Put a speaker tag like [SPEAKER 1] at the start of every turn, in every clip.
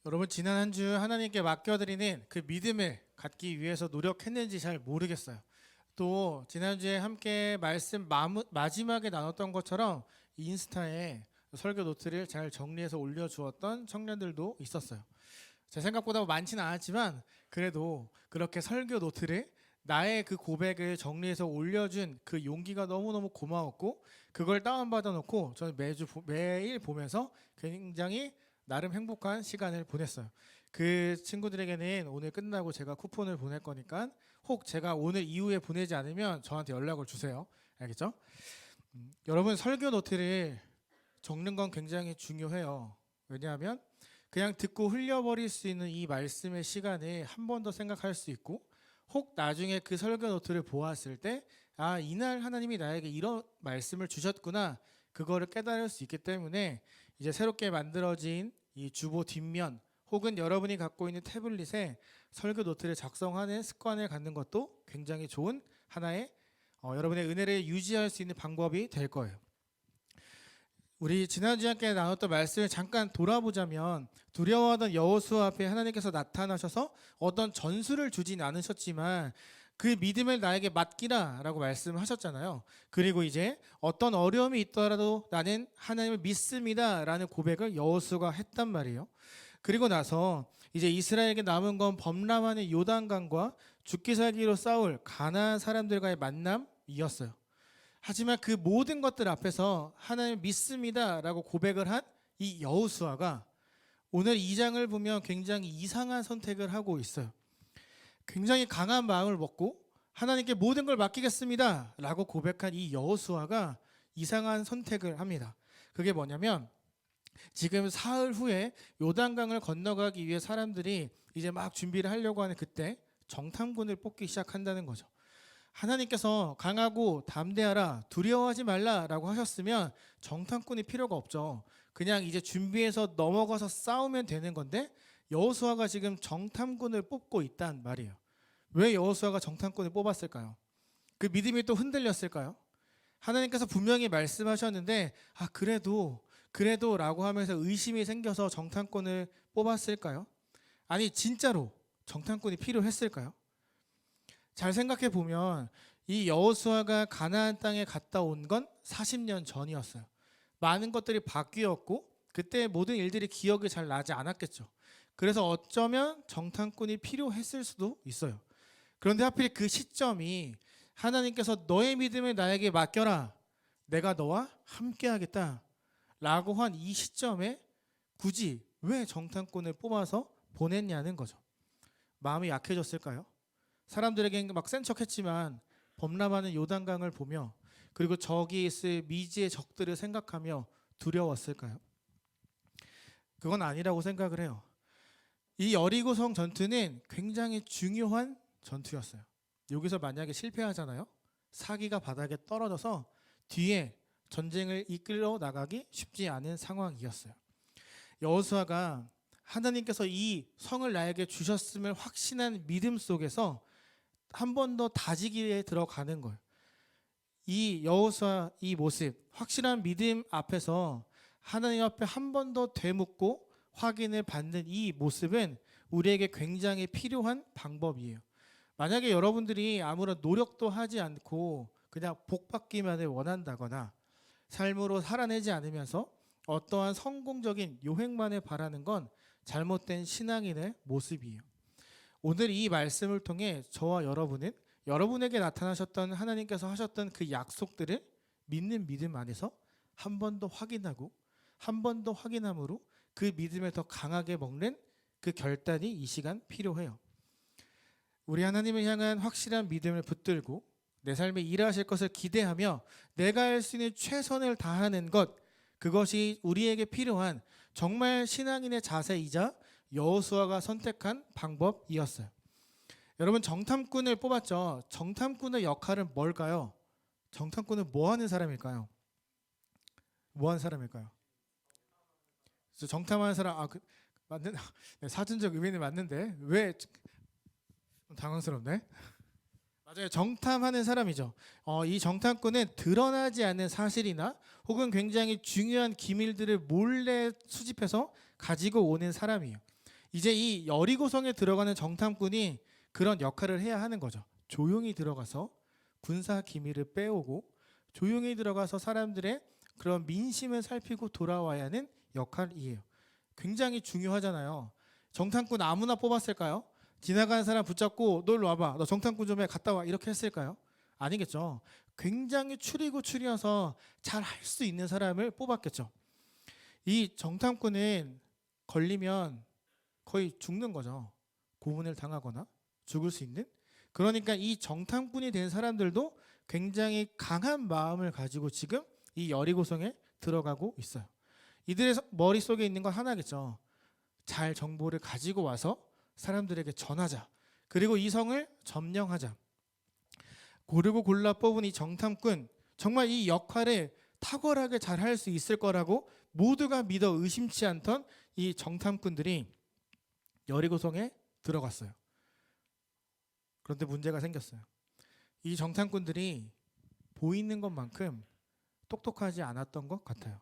[SPEAKER 1] 여러분 지난 한 주 하나님께 맡겨드리는 그 믿음을 갖기 위해서 노력했는지 잘 모르겠어요. 또 지난주에 함께 말씀 마지막에 나눴던 것처럼 인스타에 설교 노트를 잘 정리해서 올려주었던 청년들도 있었어요. 제 생각보다 많지는 않았지만 그래도 그렇게 설교 노트를 나의 그 고백을 정리해서 올려준 그 용기가 너무너무 고마웠고, 그걸 다운받아 놓고 저는 매일 보면서 굉장히 나름 행복한 시간을 보냈어요. 그 친구들에게는 오늘 끝나고 제가 쿠폰을 보낼 거니까 혹 제가 오늘 이후에 보내지 않으면 저한테 연락을 주세요. 알겠죠? 여러분, 설교 노트를 적는 건 굉장히 중요해요. 왜냐하면 그냥 듣고 흘려버릴 수 있는 이 말씀의 시간을 한 번 더 생각할 수 있고, 혹 나중에 그 설교 노트를 보았을 때 이날 하나님이 나에게 이런 말씀을 주셨구나, 그거를 깨달을 수 있기 때문에 이제 새롭게 만들어진 이 주보 뒷면 혹은 여러분이 갖고 있는 태블릿에 설교 노트를 작성하는 습관을 갖는 것도 굉장히 좋은 하나의 여러분의 은혜를 유지할 수 있는 방법이 될 거예요. 우리 지난주에 함께 나눴던 말씀을 잠깐 돌아보자면, 두려워하던 여호수아 앞에 하나님께서 나타나셔서 어떤 전술을 주진 않으셨지만 그 믿음을 나에게 맡기라 라고 말씀하셨잖아요. 그리고 이제 어떤 어려움이 있더라도 나는 하나님을 믿습니다 라는 고백을 여호수아가 했단 말이에요. 그리고 나서 이제 이스라엘에게 남은 건 범람하는 요단강과 죽기 살기로 싸울 가나안 사람들과의 만남이었어요. 하지만 그 모든 것들 앞에서 하나님을 믿습니다 라고 고백을 한 이 여호수아가 오늘 2장을 보면 굉장히 이상한 선택을 하고 있어요. 굉장히 강한 마음을 먹고 하나님께 모든 걸 맡기겠습니다 라고 고백한 이 여호수아가 이상한 선택을 합니다. 그게 뭐냐면, 지금 사흘 후에 요단강을 건너가기 위해 사람들이 이제 막 준비를 하려고 하는 그때 정탐꾼을 뽑기 시작한다는 거죠. 하나님께서 강하고 담대하라, 두려워하지 말라라고 하셨으면 정탐꾼이 필요가 없죠. 그냥 이제 준비해서 넘어가서 싸우면 되는 건데 여호수아가 지금 정탐꾼을 뽑고 있단 말이에요. 왜 여호수아가 정탐꾼을 뽑았을까요? 그 믿음이 또 흔들렸을까요? 하나님께서 분명히 말씀하셨는데 그래도 라고 하면서 의심이 생겨서 정탐꾼을 뽑았을까요? 아니, 진짜로 정탐꾼이 필요했을까요? 잘 생각해 보면 이 여호수아가 가나안 땅에 갔다 온 건 40년 전이었어요. 많은 것들이 바뀌었고 그때 모든 일들이 기억이 잘 나지 않았겠죠. 그래서 어쩌면 정탐꾼이 필요했을 수도 있어요. 그런데 하필 그 시점이 하나님께서 너의 믿음을 나에게 맡겨라, 내가 너와 함께하겠다 라고 한 이 시점에 굳이 왜 정탐꾼을 뽑아서 보냈냐는 거죠. 마음이 약해졌을까요? 사람들에게는 막 센 척했지만 범람하는 요단강을 보며 그리고 저기 있을 미지의 적들을 생각하며 두려웠을까요? 그건 아니라고 생각을 해요. 이 여리고성 전투는 굉장히 중요한 전투였어요. 여기서 만약에 실패하잖아요, 사기가 바닥에 떨어져서 뒤에 전쟁을 이끌어 나가기 쉽지 않은 상황이었어요. 여호수아가 하나님께서 이 성을 나에게 주셨음을 확신한 믿음 속에서 한 번 더 다지기에 들어가는 거예요. 이 여호수아 이 모습, 확실한 믿음 앞에서 하나님 앞에 한 번 더 되묻고 확인을 받는 이 모습은 우리에게 굉장히 필요한 방법이에요. 만약에 여러분들이 아무런 노력도 하지 않고 그냥 복받기만을 원한다거나 삶으로 살아내지 않으면서 어떠한 성공적인 요행만을 바라는 건 잘못된 신앙인의 모습이에요. 오늘 이 말씀을 통해 저와 여러분은 여러분에게 나타나셨던 하나님께서 하셨던 그 약속들을 믿는 믿음 안에서 한 번 더 확인하고 한 번 더 확인함으로 그 믿음을 더 강하게 먹는 그 결단이 이 시간 필요해요. 우리 하나님을 향한 확실한 믿음을 붙들고 내 삶에 일하실 것을 기대하며 내가 할 수 있는 최선을 다하는 것, 그것이 우리에게 필요한 정말 신앙인의 자세이자 여호수아가 선택한 방법이었어요. 여러분, 정탐꾼을 뽑았죠. 정탐꾼의 역할은 뭘까요? 정탐꾼은 뭐 하는 사람일까요? 뭐 하는 사람일까요? 정탐하는 사람, 맞는 네, 사전적 의미는 맞는데 왜 당황스럽네? 맞아요. 정탐하는 사람이죠. 이 정탐꾼은 드러나지 않는 사실이나 혹은 굉장히 중요한 기밀들을 몰래 수집해서 가지고 오는 사람이에요. 이제 이 여리고성에 들어가는 정탐꾼이 그런 역할을 해야 하는 거죠. 조용히 들어가서 군사 기밀을 빼오고 조용히 들어가서 사람들의 그런 민심을 살피고 돌아와야 하는 역할이에요. 굉장히 중요하잖아요. 정탐꾼 아무나 뽑았을까요? 지나가는 사람 붙잡고 너 일로 와봐. 너 정탐꾼 좀 해. 갔다 와. 이렇게 했을까요? 아니겠죠. 굉장히 추리고 추려서 잘 할 수 있는 사람을 뽑았겠죠. 이 정탐꾼은 걸리면 거의 죽는 거죠. 고문을 당하거나 죽을 수 있는. 그러니까 이 정탐꾼이 된 사람들도 굉장히 강한 마음을 가지고 지금 이 여리고성에 들어가고 있어요. 이들의 머릿속에 있는 건 하나겠죠. 잘 정보를 가지고 와서 사람들에게 전하자. 그리고 이 성을 점령하자. 고르고 골라 뽑은 이 정탐꾼, 정말 이 역할을 탁월하게 잘 할 수 있을 거라고 모두가 믿어 의심치 않던 이 정탐꾼들이 여리고성에 들어갔어요. 그런데 문제가 생겼어요. 이 정탐꾼들이 보이는 것만큼 똑똑하지 않았던 것 같아요.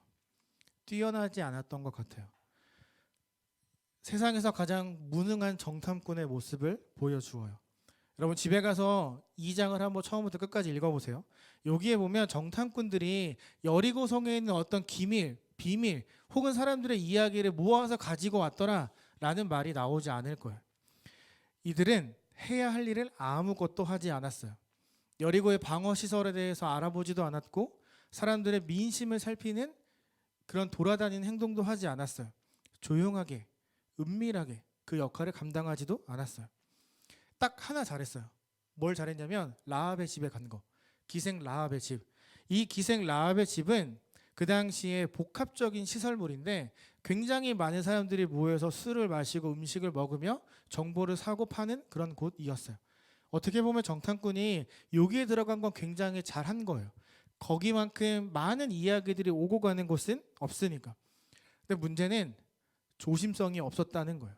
[SPEAKER 1] 뛰어나지 않았던 것 같아요. 세상에서 가장 무능한 정탐꾼의 모습을 보여주어요. 여러분 집에 가서 2장을 한번 처음부터 끝까지 읽어보세요. 여기에 보면 정탐꾼들이 여리고성에 있는 어떤 기밀, 비밀 혹은 사람들의 이야기를 모아서 가지고 왔더라 라는 말이 나오지 않을 거예요. 이들은 해야 할 일을 아무것도 하지 않았어요. 여리고의 방어시설에 대해서 알아보지도 않았고 사람들의 민심을 살피는 그런 돌아다니는 행동도 하지 않았어요. 조용하게 은밀하게 그 역할을 감당하지도 않았어요. 딱 하나 잘했어요. 뭘 잘했냐면 라합의 집에 간 거. 기생 라합의 집. 이 기생 라합의 집은 그 당시에 복합적인 시설물인데 굉장히 많은 사람들이 모여서 술을 마시고 음식을 먹으며 정보를 사고 파는 그런 곳이었어요. 어떻게 보면 정탐꾼이 여기에 들어간 건 굉장히 잘한 거예요. 거기만큼 많은 이야기들이 오고 가는 곳은 없으니까. 근데 문제는 조심성이 없었다는 거예요.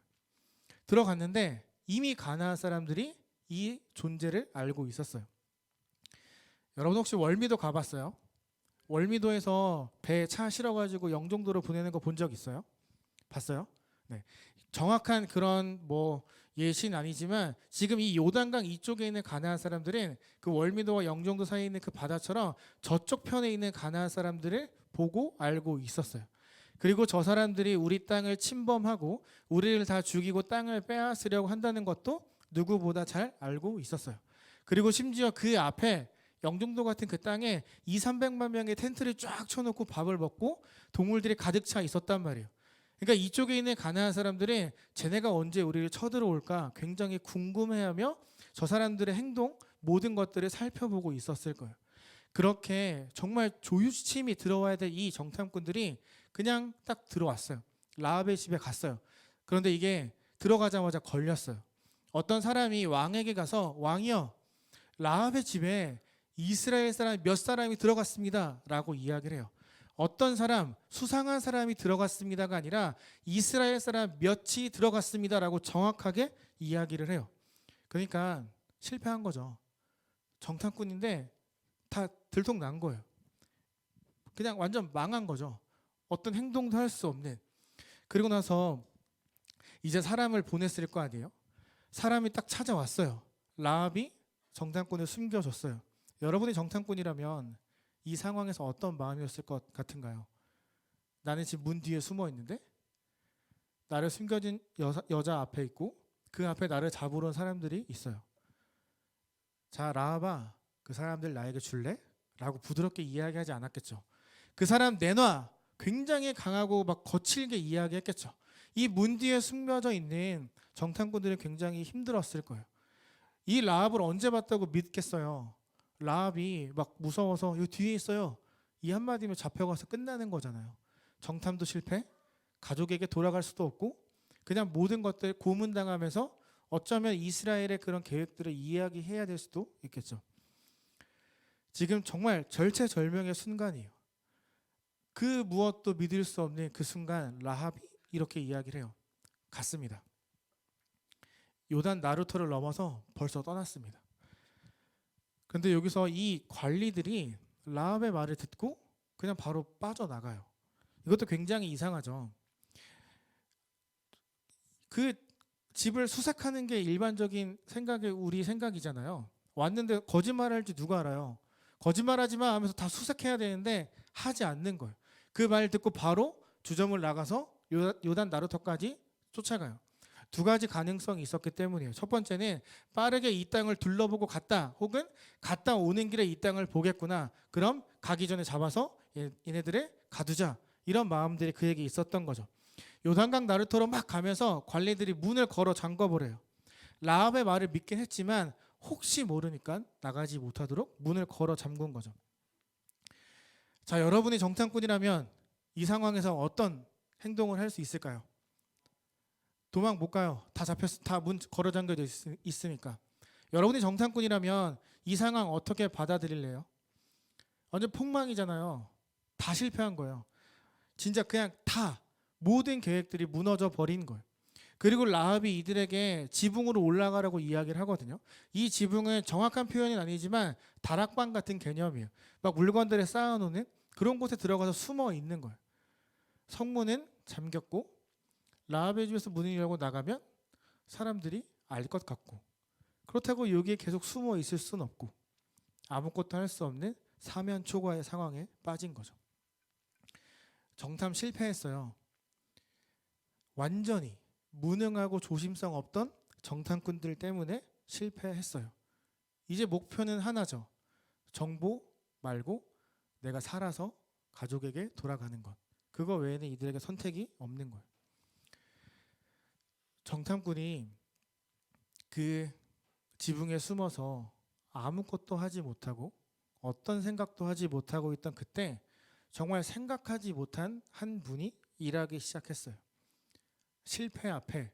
[SPEAKER 1] 들어갔는데 이미 가나안 사람들이 이 존재를 알고 있었어요. 여러분 혹시 월미도 가봤어요? 월미도에서 배에 차 실어가지고 영종도로 보내는 거 본 적 있어요? 봤어요? 네. 정확한 그런 뭐 예시는 아니지만 지금 이 요단강 이쪽에 있는 가나안 사람들은 그 월미도와 영종도 사이에 있는 그 바다처럼 저쪽 편에 있는 가나안 사람들을 보고 알고 있었어요. 그리고 저 사람들이 우리 땅을 침범하고 우리를 다 죽이고 땅을 빼앗으려고 한다는 것도 누구보다 잘 알고 있었어요. 그리고 심지어 그 앞에 영종도 같은 그 땅에 200~300만 명의 텐트를 쫙 쳐놓고 밥을 먹고 동물들이 가득 차 있었단 말이에요. 그러니까 이쪽에 있는 가나안 사람들이 쟤네가 언제 우리를 쳐들어올까 굉장히 궁금해하며 저 사람들의 행동 모든 것들을 살펴보고 있었을 거예요. 그렇게 정말 조유심이 들어와야 될 이 정탐꾼들이 그냥 딱 들어왔어요. 라합의 집에 갔어요. 그런데 이게 들어가자마자 걸렸어요. 어떤 사람이 왕에게 가서 왕이여 라합의 집에 이스라엘 사람 몇 사람이 들어갔습니다 라고 이야기를 해요. 어떤 사람 수상한 사람이 들어갔습니다가 아니라 이스라엘 사람 몇이 들어갔습니다 라고 정확하게 이야기를 해요. 그러니까 실패한 거죠. 정탐꾼인데 다 들통난 거예요. 그냥 완전 망한 거죠. 어떤 행동도 할 수 없는. 그리고 나서 이제 사람을 보냈을 거 아니에요. 사람이 딱 찾아왔어요. 라합이 정탐꾼을 숨겨줬어요. 여러분이 정탐꾼이라면 이 상황에서 어떤 마음이었을 것 같은가요? 나는 지금 문 뒤에 숨어 있는데 나를 숨겨진 여자 앞에 있고 그 앞에 나를 잡으러 온 사람들이 있어요. 자 라합아 그 사람들 나에게 줄래? 라고 부드럽게 이야기하지 않았겠죠. 그 사람 내놔. 굉장히 강하고 막 거칠게 이야기했겠죠. 이 문 뒤에 숨겨져 있는 정탐꾼들은 굉장히 힘들었을 거예요. 이 라합을 언제 봤다고 믿겠어요. 라합이 막 무서워서 여기 뒤에 있어요. 이 한마디면 잡혀가서 끝나는 거잖아요. 정탐도 실패, 가족에게 돌아갈 수도 없고 그냥 모든 것들 고문당하면서 어쩌면 이스라엘의 그런 계획들을 이야기해야 될 수도 있겠죠. 지금 정말 절체절명의 순간이에요. 그 무엇도 믿을 수 없는 그 순간 라합이 이렇게 이야기를 해요. 갔습니다. 요단 나루터를 넘어서 벌써 떠났습니다. 그런데 여기서 이 관리들이 라합의 말을 듣고 그냥 바로 빠져나가요. 이것도 굉장히 이상하죠. 그 집을 수색하는 게 일반적인 생각의 우리 생각이잖아요. 왔는데 거짓말할지 누가 알아요? 거짓말하지 마 하면서 다 수색해야 되는데 하지 않는 거예요. 그 말 듣고 바로 주점을 나가서 요단 나루터까지 쫓아가요. 두 가지 가능성이 있었기 때문이에요. 첫 번째는 빠르게 이 땅을 둘러보고 갔다, 혹은 갔다 오는 길에 이 땅을 보겠구나. 그럼 가기 전에 잡아서 얘네들을 가두자. 이런 마음들이 그에게 있었던 거죠. 요단강 나루터로 막 가면서 관리들이 문을 걸어 잠궈버려요. 라합의 말을 믿긴 했지만 혹시 모르니까 나가지 못하도록 문을 걸어 잠근 거죠. 자, 여러분이 정탐꾼이라면 이 상황에서 어떤 행동을 할 수 있을까요? 도망 못 가요. 다 잡혔, 다 문 걸어 잠겨져 있으니까. 여러분이 정탐꾼이라면 이 상황 어떻게 받아들일래요? 완전 폭망이잖아요. 다 실패한 거예요. 진짜 그냥 다 모든 계획들이 무너져 버린 거예요. 그리고 라합이 이들에게 지붕으로 올라가라고 이야기를 하거든요. 이 지붕은 정확한 표현은 아니지만 다락방 같은 개념이에요. 막 물건들을 쌓아놓는 그런 곳에 들어가서 숨어 있는 거예요. 성문은 잠겼고 라합의 집에서 문을 열고 나가면 사람들이 알 것 같고, 그렇다고 여기에 계속 숨어 있을 수는 없고 아무것도 할 수 없는 사면초가의 상황에 빠진 거죠. 정탐 실패했어요. 완전히 무능하고 조심성 없던 정탐꾼들 때문에 실패했어요. 이제 목표는 하나죠. 정보 말고 내가 살아서 가족에게 돌아가는 것. 그거 외에는 이들에게 선택이 없는 거예요. 정탐꾼이 그 지붕에 숨어서 아무것도 하지 못하고 어떤 생각도 하지 못하고 있던 그때 정말 생각하지 못한 한 분이 일하기 시작했어요. 실패 앞에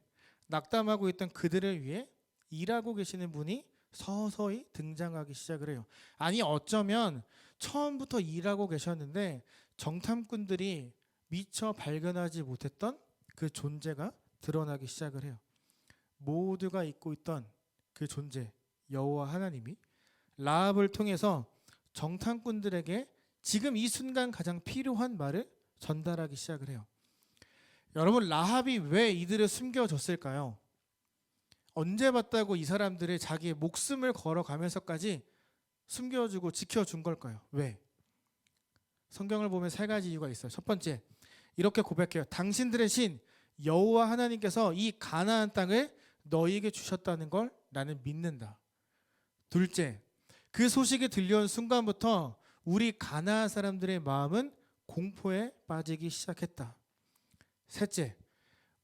[SPEAKER 1] 낙담하고 있던 그들을 위해 일하고 계시는 분이 서서히 등장하기 시작을 해요. 아니, 어쩌면 처음부터 일하고 계셨는데 정탐꾼들이 미처 발견하지 못했던 그 존재가 드러나기 시작을 해요. 모두가 잊고 있던 그 존재, 여호와 하나님이 라합을 통해서 정탐꾼들에게 지금 이 순간 가장 필요한 말을 전달하기 시작을 해요. 여러분, 라합이 왜 이들을 숨겨줬을까요? 언제 봤다고 이 사람들을 자기의 목숨을 걸어가면서까지 숨겨주고 지켜준 걸까요? 왜? 성경을 보면 세 가지 이유가 있어요. 첫 번째, 이렇게 고백해요. 당신들의 신 여호와 하나님께서 이 가나안 땅을 너희에게 주셨다는 걸 나는 믿는다. 둘째, 그 소식이 들려온 순간부터 우리 가나안 사람들의 마음은 공포에 빠지기 시작했다. 셋째,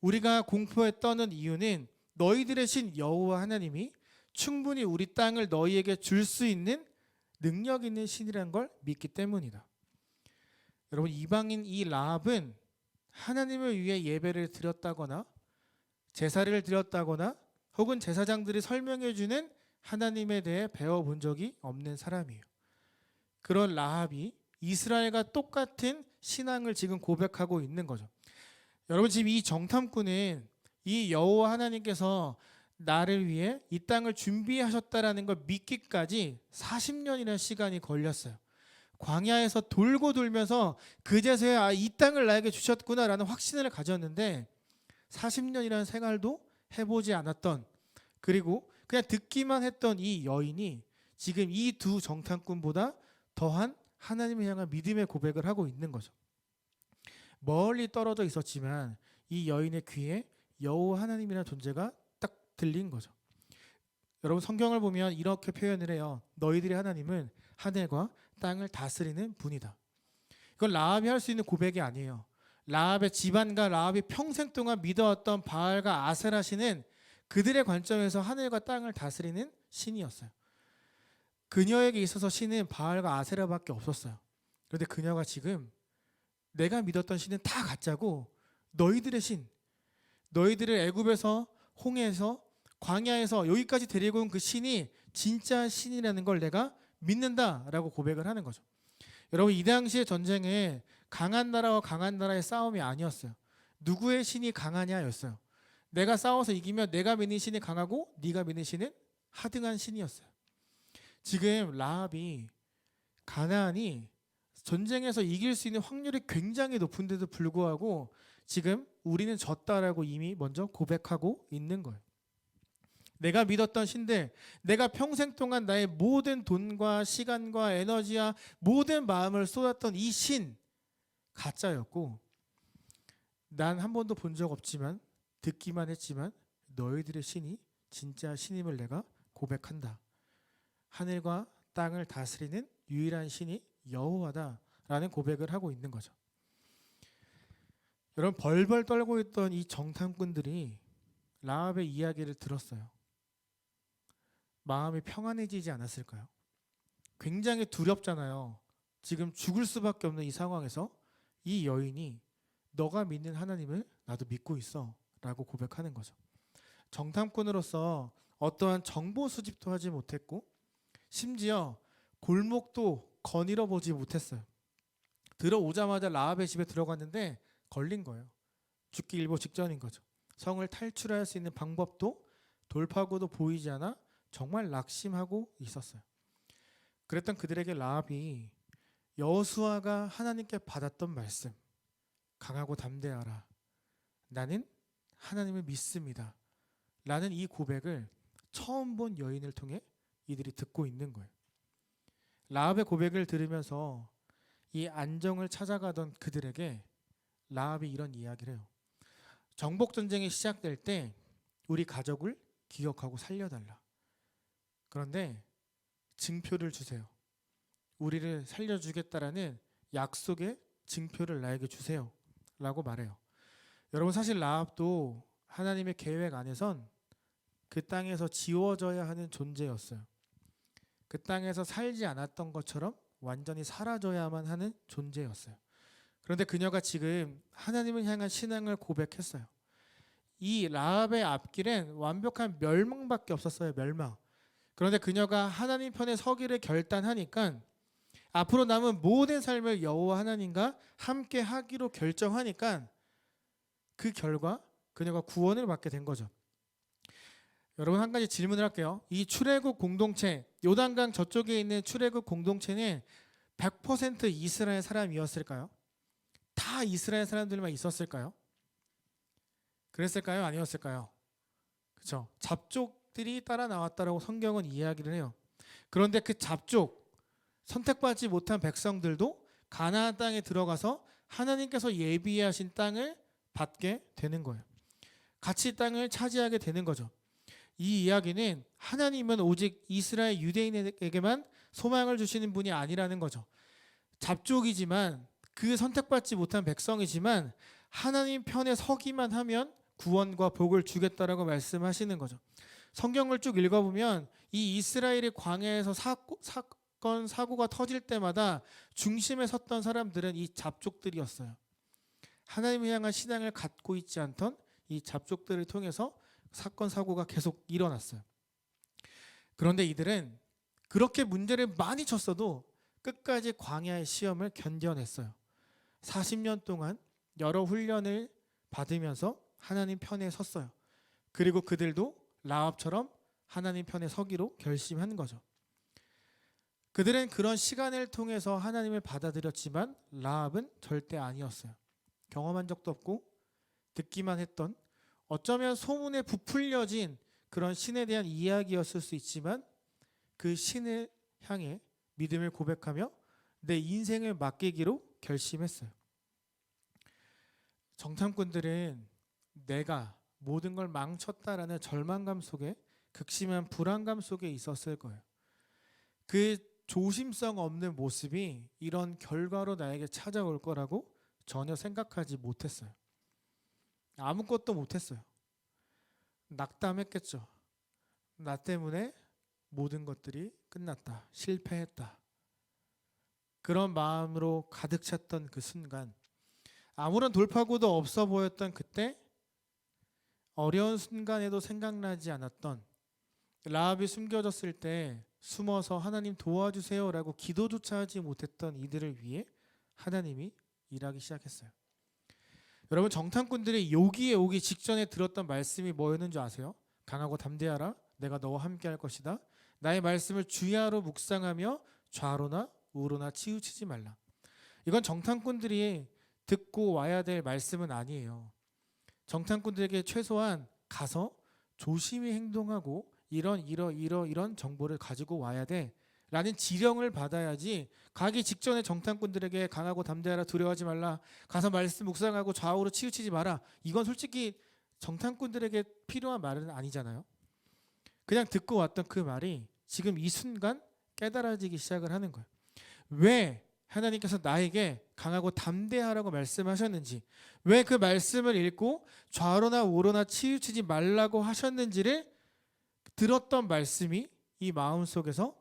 [SPEAKER 1] 우리가 공포에 떠는 이유는 너희들의 신 여호와 하나님이 충분히 우리 땅을 너희에게 줄 수 있는 능력 있는 신이라는 걸 믿기 때문이다. 여러분, 이방인 이 라합은 하나님을 위해 예배를 드렸다거나 제사를 드렸다거나 혹은 제사장들이 설명해주는 하나님에 대해 배워본 적이 없는 사람이에요. 그런 라합이 이스라엘과 똑같은 신앙을 지금 고백하고 있는 거죠. 여러분, 지금 이 정탐꾼은 이 여호와 하나님께서 나를 위해 이 땅을 준비하셨다라는 걸 믿기까지 40년이라는 시간이 걸렸어요. 광야에서 돌고 돌면서 그제서야 이 땅을 나에게 주셨구나라는 확신을 가졌는데 40년이라는 생활도 해보지 않았던, 그리고 그냥 듣기만 했던 이 여인이 지금 이 두 정탐꾼보다 더한 하나님을 향한 믿음의 고백을 하고 있는 거죠. 멀리 떨어져 있었지만 이 여인의 귀에 여호와 하나님이라는 존재가 딱 들린 거죠. 여러분, 성경을 보면 이렇게 표현을 해요. 너희들의 하나님은 하늘과 땅을 다스리는 분이다. 이건 라합이 할 수 있는 고백이 아니에요. 라합의 집안과 라합이 평생 동안 믿어왔던 바알과 아세라 신은 그들의 관점에서 하늘과 땅을 다스리는 신이었어요. 그녀에게 있어서 신은 바알과 아세라밖에 없었어요. 그런데 그녀가 지금 내가 믿었던 신은 다 가짜고 너희들의 신, 너희들을 애굽에서 홍해에서 광야에서 여기까지 데리고 온 그 신이 진짜 신이라는 걸 내가 믿는다라고 고백을 하는 거죠. 여러분, 이 당시의 전쟁에 강한 나라와 강한 나라의 싸움이 아니었어요. 누구의 신이 강하냐였어요. 내가 싸워서 이기면 내가 믿는 신이 강하고 네가 믿는 신은 하등한 신이었어요. 지금 라합이 가나안이 전쟁에서 이길 수 있는 확률이 굉장히 높은데도 불구하고 지금 우리는 졌다라고 이미 먼저 고백하고 있는 거예요. 내가 믿었던 신들, 내가 평생 동안 나의 모든 돈과 시간과 에너지와 모든 마음을 쏟았던 이 신, 가짜였고 난 한 번도 본 적 없지만 듣기만 했지만 너희들의 신이 진짜 신임을 내가 고백한다. 하늘과 땅을 다스리는 유일한 신이 여호와다라는 고백을 하고 있는 거죠. 여러분, 벌벌 떨고 있던 이 정탐꾼들이 라합의 이야기를 들었어요. 마음이 평안해지지 않았을까요? 굉장히 두렵잖아요. 지금 죽을 수밖에 없는 이 상황에서 이 여인이 너가 믿는 하나님을 나도 믿고 있어 라고 고백하는 거죠. 정탐꾼으로서 어떠한 정보 수집도 하지 못했고 심지어 골목도 거닐어 보지 못했어요. 들어오자마자 라합의 집에 들어갔는데 걸린 거예요. 죽기 일보 직전인 거죠. 성을 탈출할 수 있는 방법도 돌파구도 보이지 않아 정말 낙심하고 있었어요. 그랬던 그들에게 라합이 여호수아가 하나님께 받았던 말씀, 강하고 담대하라, 나는 하나님을 믿습니다 라는 이 고백을 처음 본 여인을 통해 이들이 듣고 있는 거예요. 라합의 고백을 들으면서 이 안정을 찾아가던 그들에게 라합이 이런 이야기를 해요. 정복전쟁이 시작될 때 우리 가족을 기억하고 살려달라. 그런데 증표를 주세요. 우리를 살려주겠다라는 약속의 증표를 나에게 주세요 라고 말해요. 여러분, 사실 라합도 하나님의 계획 안에선 그 땅에서 지워져야 하는 존재였어요. 그 땅에서 살지 않았던 것처럼 완전히 사라져야만 하는 존재였어요. 그런데 그녀가 지금 하나님을 향한 신앙을 고백했어요. 이 라합의 앞길엔 완벽한 멸망밖에 없었어요. 멸망. 그런데 그녀가 하나님 편에 서기를 결단하니까 앞으로 남은 모든 삶을 여호와 하나님과 함께 하기로 결정하니까 그 결과 그녀가 구원을 받게 된 거죠. 여러분, 한 가지 질문을 할게요. 이 출애굽 공동체, 요단강 저쪽에 있는 출애굽 공동체는 100% 이스라엘 사람이었을까요? 다 이스라엘 사람들만 있었을까요? 그랬을까요? 아니었을까요? 그렇죠. 잡족들이 따라 나왔다라고 성경은 이야기를 해요. 그런데 그 잡족, 선택받지 못한 백성들도 가나안 땅에 들어가서 하나님께서 예비하신 땅을 받게 되는 거예요. 같이 땅을 차지하게 되는 거죠. 이 이야기는 하나님은 오직 이스라엘 유대인에게만 소망을 주시는 분이 아니라는 거죠. 잡족이지만 그 선택받지 못한 백성이지만 하나님 편에 서기만 하면 구원과 복을 주겠다라고 말씀하시는 거죠. 성경을 쭉 읽어보면 이 이스라엘의 광야에서 사건 사고가 터질 때마다 중심에 섰던 사람들은 이 잡족들이었어요. 하나님을 향한 신앙을 갖고 있지 않던 이 잡족들을 통해서 사건 사고가 계속 일어났어요. 그런데 이들은 그렇게 문제를 많이 쳤어도 끝까지 광야의 시험을 견뎌냈어요. 40년 동안 여러 훈련을 받으면서 하나님 편에 섰어요. 그리고 그들도 라합처럼 하나님 편에 서기로 결심한 거죠. 그들은 그런 시간을 통해서 하나님을 받아들였지만 라합은 절대 아니었어요. 경험한 적도 없고 듣기만 했던, 어쩌면 소문에 부풀려진 그런 신에 대한 이야기였을 수 있지만 그 신을 향해 믿음을 고백하며 내 인생을 맡기기로 결심했어요. 정탐꾼들은 내가 모든 걸 망쳤다라는 절망감 속에, 극심한 불안감 속에 있었을 거예요. 그 조심성 없는 모습이 이런 결과로 나에게 찾아올 거라고 전혀 생각하지 못했어요. 아무것도 못했어요. 낙담했겠죠. 나 때문에 모든 것들이 끝났다. 실패했다. 그런 마음으로 가득 찼던 그 순간, 아무런 돌파구도 없어 보였던 그때, 어려운 순간에도 생각나지 않았던, 라합이 숨겨졌을 때 숨어서 하나님 도와주세요라고 기도조차 하지 못했던 이들을 위해 하나님이 일하기 시작했어요. 여러분, 정탐꾼들이 여기에 오기 직전에 들었던 말씀이 뭐였는 줄 아세요? 강하고 담대하라, 내가 너와 함께 할 것이다. 나의 말씀을 주야로 묵상하며 좌로나 우로나 치우치지 말라. 이건 정탐꾼들이 듣고 와야 될 말씀은 아니에요. 정탐꾼들에게 최소한 가서 조심히 행동하고 이런 정보를 가지고 와야 돼 라는 지령을 받아야지 가기 직전에 정탐꾼들에게 강하고 담대하라, 두려워하지 말라, 가서 말씀 묵상하고 좌우로 치우치지 마라, 이건 솔직히 정탐꾼들에게 필요한 말은 아니잖아요. 그냥 듣고 왔던 그 말이 지금 이 순간 깨달아지기 시작을 하는 거예요. 왜 하나님께서 나에게 강하고 담대하라고 말씀하셨는지, 왜 그 말씀을 읽고 좌로나 우로나 치우치지 말라고 하셨는지를 들었던 말씀이 이 마음속에서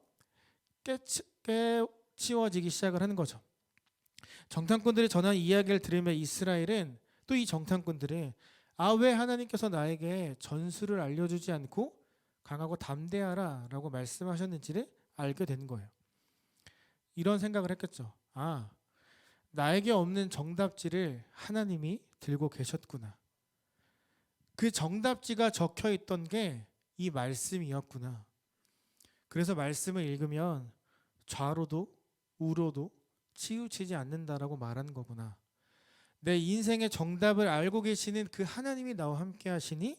[SPEAKER 1] 깨치워지기 시작을 하는 거죠. 정탐꾼들이 전한 이야기를 들으며 이스라엘은 또 이 정탐꾼들은 왜 하나님께서 나에게 전술을 알려주지 않고 강하고 담대하라 라고 말씀하셨는지를 알게 된 거예요. 이런 생각을 했겠죠. 나에게 없는 정답지를 하나님이 들고 계셨구나. 그 정답지가 적혀 있던 게 이 말씀이었구나. 그래서 말씀을 읽으면 좌로도 우로도 치우치지 않는다라고 말하는 거구나. 내 인생의 정답을 알고 계시는 그 하나님이 나와 함께 하시니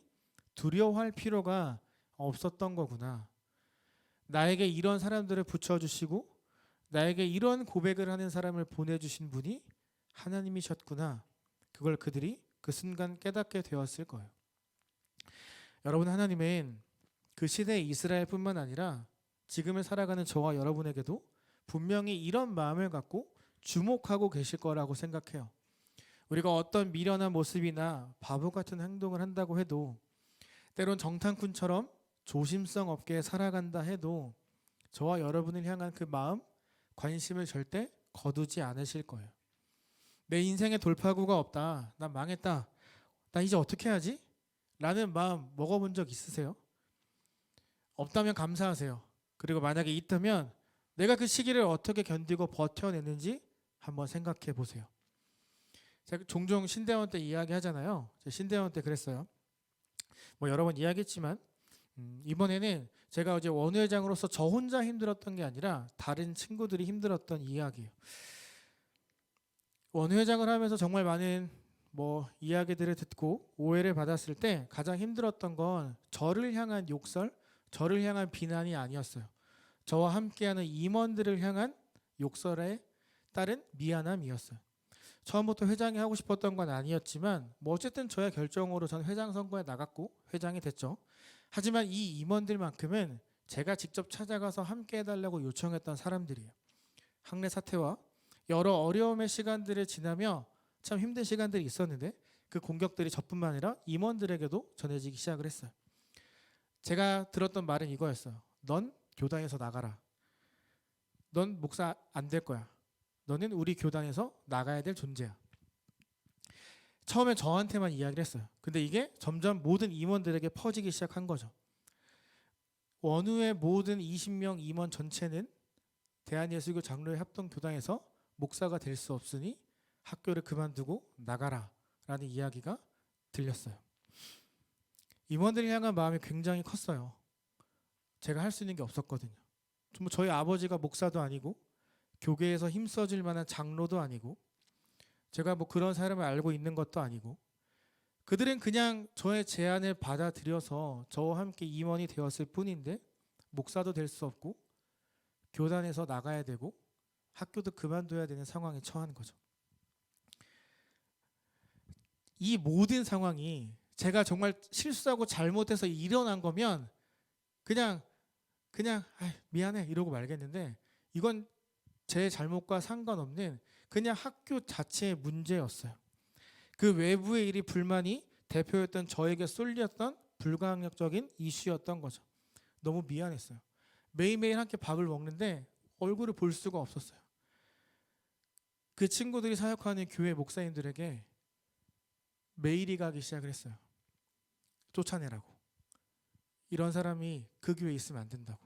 [SPEAKER 1] 두려워할 필요가 없었던 거구나. 나에게 이런 사람들을 붙여주시고 나에게 이런 고백을 하는 사람을 보내주신 분이 하나님이셨구나. 그걸 그들이 그 순간 깨닫게 되었을 거예요. 여러분, 하나님은 그 시대의 이스라엘뿐만 아니라 지금을 살아가는 저와 여러분에게도 분명히 이런 마음을 갖고 주목하고 계실 거라고 생각해요. 우리가 어떤 미련한 모습이나 바보 같은 행동을 한다고 해도, 때론 정탐꾼처럼 조심성 없게 살아간다 해도 저와 여러분을 향한 그 마음, 관심을 절대 거두지 않으실 거예요. 내 인생에 돌파구가 없다, 난 망했다, 나 이제 어떻게 하지? 라는 마음 먹어본 적 있으세요? 없다면 감사하세요. 그리고 만약에 있다면 내가 그 시기를 어떻게 견디고 버텨냈는지 한번 생각해 보세요. 제가 종종 신대원 때 이야기하잖아요. 신대원 때 그랬어요. 여러 번 이야기했지만 이번에는 제가 어제 원회장으로서 저 혼자 힘들었던 게 아니라 다른 친구들이 힘들었던 이야기예요. 원회장을 하면서 정말 많은 이야기들을 듣고 오해를 받았을 때 가장 힘들었던 건 저를 향한 욕설, 저를 향한 비난이 아니었어요. 저와 함께하는 임원들을 향한 욕설에 따른 미안함이었어요. 처음부터 회장이 하고 싶었던 건 아니었지만 어쨌든 저의 결정으로 전 회장 선거에 나갔고 회장이 됐죠. 하지만 이 임원들만큼은 제가 직접 찾아가서 함께 해달라고 요청했던 사람들이에요. 학내 사태와 여러 어려움의 시간들을 지나며 참 힘든 시간들이 있었는데 그 공격들이 저뿐만 아니라 임원들에게도 전해지기 시작을 했어요. 제가 들었던 말은 이거였어요. 넌 교단에서 나가라. 넌 목사 안 될 거야. 너는 우리 교단에서 나가야 될 존재야. 처음엔 저한테만 이야기를 했어요. 근데 이게 점점 모든 임원들에게 퍼지기 시작한 거죠. 원우의 모든 20명 임원 전체는 대한예수교 장로회 합동교단에서 목사가 될 수 없으니 학교를 그만두고 나가라 라는 이야기가 들렸어요. 임원들을 향한 마음이 굉장히 컸어요. 제가 할 수 있는 게 없었거든요. 저희 아버지가 목사도 아니고 교계에서 힘써줄 만한 장로도 아니고 제가 그런 사람을 알고 있는 것도 아니고, 그들은 그냥 저의 제안을 받아들여서 저와 함께 임원이 되었을 뿐인데 목사도 될 수 없고 교단에서 나가야 되고 학교도 그만둬야 되는 상황에 처한 거죠. 이 모든 상황이 제가 정말 실수하고 잘못해서 일어난 거면 그냥 미안해 이러고 말겠는데, 이건 제 잘못과 상관없는 그냥 학교 자체의 문제였어요. 그 외부의 일이 불만이 대표였던 저에게 쏠렸던 불가항력적인 이슈였던 거죠. 너무 미안했어요. 매일매일 함께 밥을 먹는데 얼굴을 볼 수가 없었어요. 그 친구들이 사역하는 교회 목사님들에게 메일이 가기 시작을 했어요. 쫓아내라고. 이런 사람이 그 교회에 있으면 안 된다고.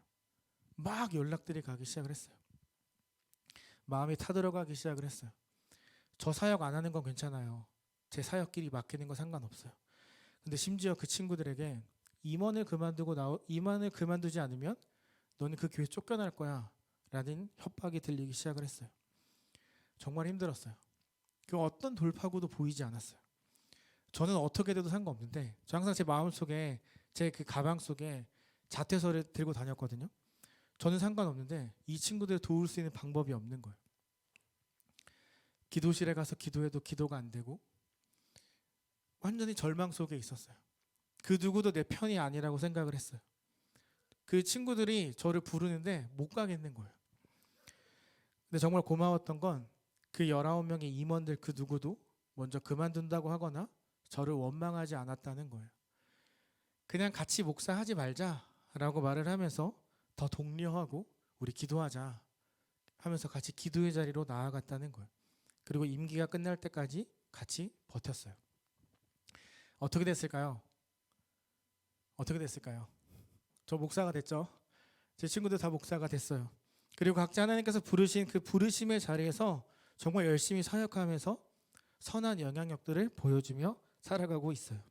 [SPEAKER 1] 막 연락들이 가기 시작을 했어요. 마음이 타들어가기 시작을 했어요. 저 사역 안 하는 건 괜찮아요. 제 사역끼리 맡기는 건 상관없어요. 근데 심지어 그 친구들에게 임원을 그만두지 않으면 너는 그 교회 쫓겨날 거야 라는 협박이 들리기 시작을 했어요. 정말 힘들었어요. 그 어떤 돌파구도 보이지 않았어요. 저는 어떻게 돼도 상관없는데 저 항상 제 마음속에 제 그 가방 속에 자퇴서를 들고 다녔거든요. 저는 상관없는데 이 친구들을 도울 수 있는 방법이 없는 거예요. 기도실에 가서 기도해도 기도가 안 되고 완전히 절망 속에 있었어요. 그 누구도 내 편이 아니라고 생각을 했어요. 그 친구들이 저를 부르는데 못 가겠는 거예요. 근데 정말 고마웠던 건 그 19명의 임원들 그 누구도 먼저 그만둔다고 하거나 저를 원망하지 않았다는 거예요. 그냥 같이 목사하지 말자라고 말을 하면서 더 독려하고 우리 기도하자 하면서 같이 기도의 자리로 나아갔다는 거예요. 그리고 임기가 끝날 때까지 같이 버텼어요. 어떻게 됐을까요? 어떻게 됐을까요? 저 목사가 됐죠. 제 친구들 다 목사가 됐어요. 그리고 각자 하나님께서 부르신 그 부르심의 자리에서 정말 열심히 사역하면서 선한 영향력들을 보여주며 살아가고 있어요.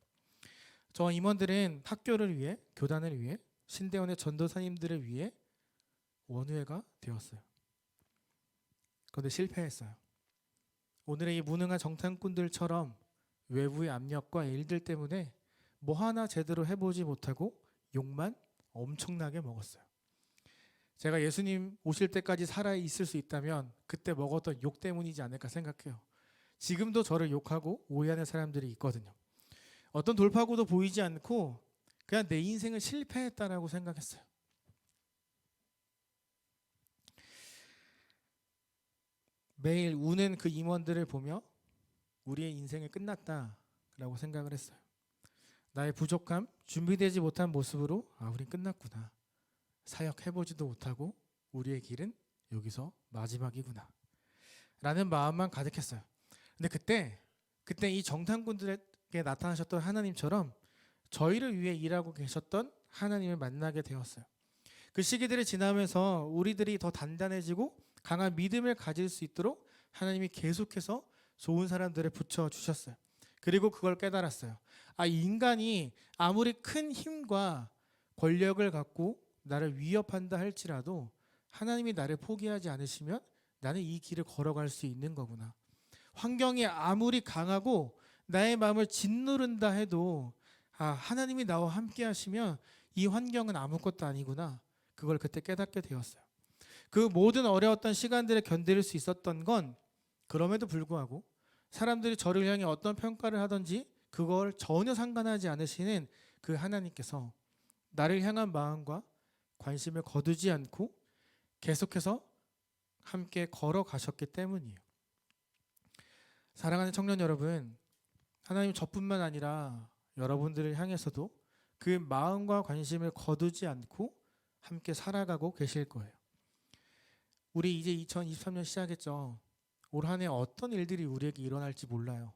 [SPEAKER 1] 저와 임원들은 학교를 위해, 교단을 위해, 신대원의 전도사님들을 위해 원우회가 되었어요. 그런데 실패했어요. 오늘의 이 무능한 정탐꾼들처럼 외부의 압력과 일들 때문에 뭐 하나 제대로 해보지 못하고 욕만 엄청나게 먹었어요. 제가 예수님 오실 때까지 살아 있을 수 있다면 그때 먹었던 욕 때문이지 않을까 생각해요. 지금도 저를 욕하고 오해하는 사람들이 있거든요. 어떤 돌파구도 보이지 않고 그냥 내 인생은 실패했다라고 생각했어요. 매일 우는 그 임원들을 보며 우리의 인생이 끝났다라고 생각을 했어요. 나의 부족함, 준비되지 못한 모습으로 우린 끝났구나. 사역해보지도 못하고 우리의 길은 여기서 마지막이구나 라는 마음만 가득했어요. 근데 그때 이 정탐꾼들에게 나타나셨던 하나님처럼 저희를 위해 일하고 계셨던 하나님을 만나게 되었어요. 그 시기들이 지나면서 우리들이 더 단단해지고 강한 믿음을 가질 수 있도록 하나님이 계속해서 좋은 사람들을 붙여주셨어요. 그리고 그걸 깨달았어요. 인간이 아무리 큰 힘과 권력을 갖고 나를 위협한다 할지라도 하나님이 나를 포기하지 않으시면 나는 이 길을 걸어갈 수 있는 거구나. 환경이 아무리 강하고 나의 마음을 짓누른다 해도 하나님이 나와 함께 하시면 이 환경은 아무것도 아니구나. 그걸 그때 깨닫게 되었어요. 그 모든 어려웠던 시간들을 견딜 수 있었던 건 그럼에도 불구하고 사람들이 저를 향해 어떤 평가를 하든지 그걸 전혀 상관하지 않으시는 그 하나님께서 나를 향한 마음과 관심을 거두지 않고 계속해서 함께 걸어가셨기 때문이에요. 사랑하는 청년 여러분, 하나님 저뿐만 아니라 여러분들을 향해서도 그 마음과 관심을 거두지 않고 함께 살아가고 계실 거예요. 우리 이제 2023년 시작했죠. 올 한 해 어떤 일들이 우리에게 일어날지 몰라요.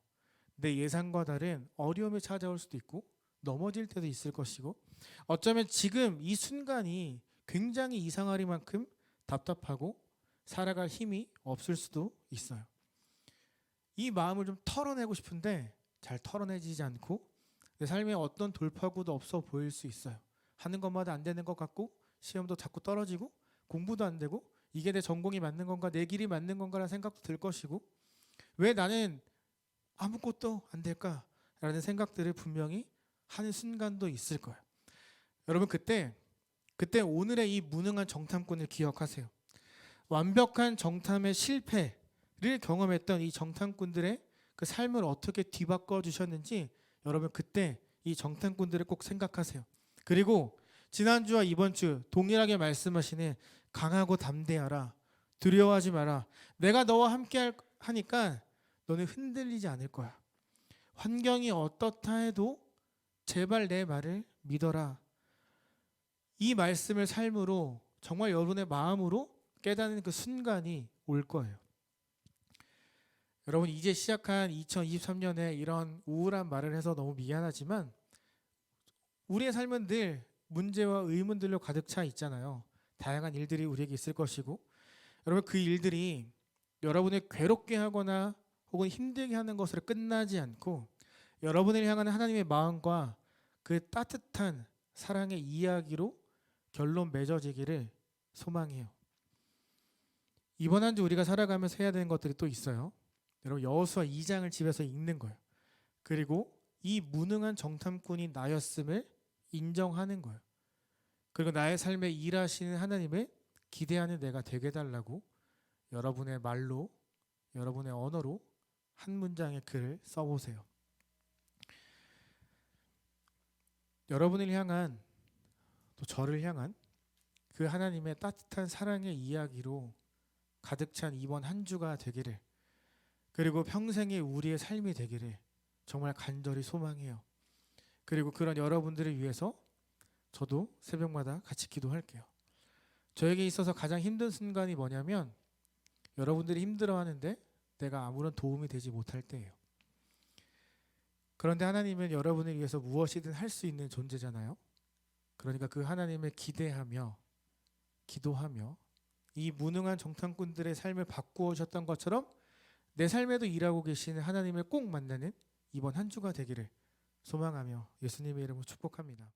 [SPEAKER 1] 내 예상과 다른 어려움이 찾아올 수도 있고 넘어질 때도 있을 것이고 어쩌면 지금 이 순간이 굉장히 이상하리만큼 답답하고 살아갈 힘이 없을 수도 있어요. 이 마음을 좀 털어내고 싶은데 잘 털어내지지 않고 내 삶에 어떤 돌파구도 없어 보일 수 있어요. 하는 것마다 안 되는 것 같고 시험도 자꾸 떨어지고 공부도 안 되고 이게 내 전공이 맞는 건가 내 길이 맞는 건가라는 생각도 들 것이고 왜 나는 아무것도 안 될까라는 생각들을 분명히 하는 순간도 있을 거예요. 여러분 그때 오늘의 이 무능한 정탐꾼을 기억하세요. 완벽한 정탐의 실패를 경험했던 이 정탐꾼들의 그 삶을 어떻게 뒤바꿔 주셨는지 여러분 그때 이 정탐꾼들을 꼭 생각하세요. 그리고 지난주와 이번 주 동일하게 말씀하시는 강하고 담대하라. 두려워하지 마라. 내가 너와 함께 하니까 너는 흔들리지 않을 거야. 환경이 어떻다 해도 제발 내 말을 믿어라. 이 말씀을 삶으로 정말 여러분의 마음으로 깨닫는 그 순간이 올 거예요. 여러분 이제 시작한 2023년에 이런 우울한 말을 해서 너무 미안하지만 우리의 삶은 늘 문제와 의문들로 가득 차 있잖아요. 다양한 일들이 우리에게 있을 것이고 여러분 그 일들이 여러분을 괴롭게 하거나 혹은 힘들게 하는 것으로 끝나지 않고 여러분을 향하는 하나님의 마음과 그 따뜻한 사랑의 이야기로 결론 맺어지기를 소망해요. 이번 한 주 우리가 살아가면서 해야 되는 것들이 또 있어요. 여러분 여호수아 2장을 집에서 읽는 거예요. 그리고 이 무능한 정탐꾼이 나였음을 인정하는 거예요. 그리고 나의 삶에 일하시는 하나님을 기대하는 내가 되게 해달라고 여러분의 말로, 여러분의 언어로 한 문장의 글을 써보세요. 여러분을 향한, 또 저를 향한 그 하나님의 따뜻한 사랑의 이야기로 가득 찬 이번 한 주가 되기를, 그리고 평생의 우리의 삶이 되기를 정말 간절히 소망해요. 그리고 그런 여러분들을 위해서 저도 새벽마다 같이 기도할게요. 저에게 있어서 가장 힘든 순간이 뭐냐면 여러분들이 힘들어하는데 내가 아무런 도움이 되지 못할 때예요. 그런데 하나님은 여러분을 위해서 무엇이든 할 수 있는 존재잖아요. 그러니까 그 하나님을 기대하며 기도하며 이 무능한 정탐꾼들의 삶을 바꾸어 주셨던 것처럼 내 삶에도 일하고 계시는 하나님을 꼭 만나는 이번 한 주가 되기를 소망하며 예수님의 이름으로 축복합니다.